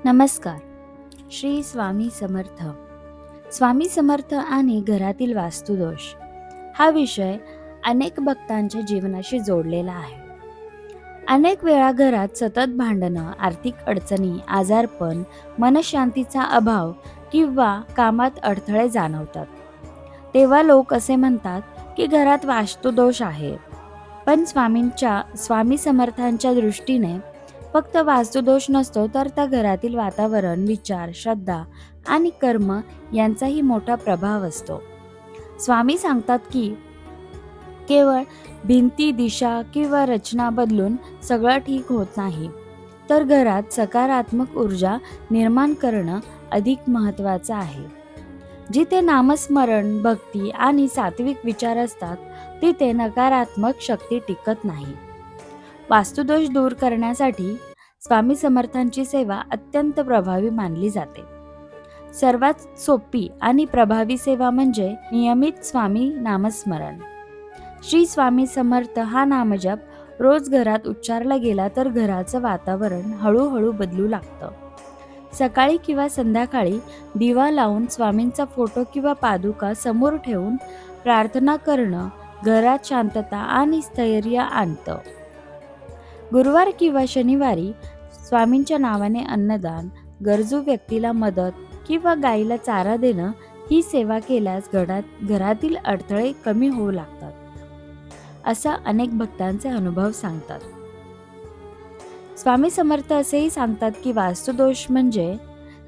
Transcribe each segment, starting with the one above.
नमस्कार. श्री स्वामी समर्थ. स्वामी समर्थ आणि घरातील वास्तुदोष हा विषय अनेक भक्तांच्या जीवनाशी जोडलेला आहे. अनेक वेळा घरात सतत भांडणं, आर्थिक अडचणी, आजारपण, मनशांतीचा अभाव किंवा कामात अडथळे जाणवतात. तेव्हा लोक असे म्हणतात की घरात वास्तुदोष आहे. पण स्वामी समर्थांच्या दृष्टीने फक्त वास्तुदोष नसतो, तर त्या घरातील वातावरण, विचार, श्रद्धा आणि कर्म यांचाही मोठा प्रभाव असतो. स्वामी सांगतात की केवळ भिंती, दिशा किंवा रचना बदलून सगळं ठीक होत नाही, तर घरात सकारात्मक ऊर्जा निर्माण करणं अधिक महत्त्वाचं आहे. जिथे नामस्मरण, भक्ती आणि सात्विक विचार असतात, तिथे नकारात्मक शक्ती टिकत नाही. वास्तुदोष दूर करण्यासाठी स्वामी समर्थांची सेवा अत्यंत प्रभावी मानली जाते. सर्वात सोपी आणि प्रभावी सेवा म्हणजे नियमित स्वामी नामस्मरण. श्री स्वामी समर्थ हा नामजप रोज घरात उच्चारला गेला तर घराचं वातावरण हळूहळू बदलू लागतं. सकाळी किंवा संध्याकाळी दिवा लावून स्वामींचा फोटो किंवा पादुका समोर ठेवून प्रार्थना करणं घरात शांतता आणि स्थैर्य आणतं. गुरुवार किंवा शनिवारी स्वामींच्या नावाने अन्नदान, गरजू व्यक्तीला मदत किंवा गाईला चारा देणं ही सेवा केल्यास घरातील अडथळे कमी होऊ लागतात, असा अनेक भक्तांचे अनुभव सांगतात. स्वामी समर्थ असेही सांगतात की वास्तुदोष म्हणजे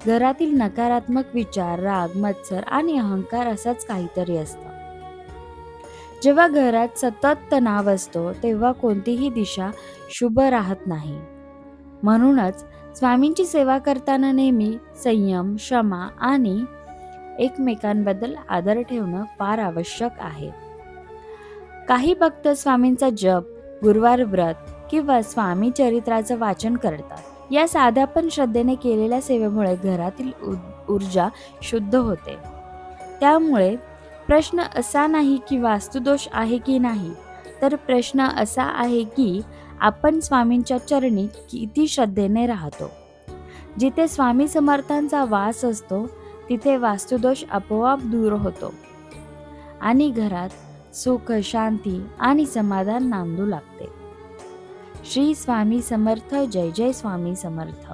घरातील नकारात्मक विचार, राग, मत्सर आणि अहंकार असाच काहीतरी असतं. जेव्हा घरात सतत तणाव असतो, तेव्हा कोणतीही दिशा शुभ राहत नाही. म्हणूनच स्वामींची सेवा करताना नेहमी संयम, क्षमा आणि एकमेकांबद्दल आदर ठेवणं फार आवश्यक आहे. काही भक्त स्वामींचा जप, गुरुवार व्रत किंवा स्वामी चरित्राचं वाचन करतात. या साध्या पण श्रद्धेने केलेल्या सेवेमुळे घरातील ऊर्जा शुद्ध होते. त्यामुळे प्रश्न असा नाही की वास्तुदोष आहे की नाही, तर प्रश्न असा आहे की आपण स्वामींच्या चरणी किती श्रद्धेने राहतो. जिथे स्वामी समर्थांचा वास असतो, तिथे वास्तुदोष आपोआप दूर होतो आणि घरात सुख, शांती आणि समाधान नांदू लागते. श्री स्वामी समर्थ. जय जय स्वामी समर्थ.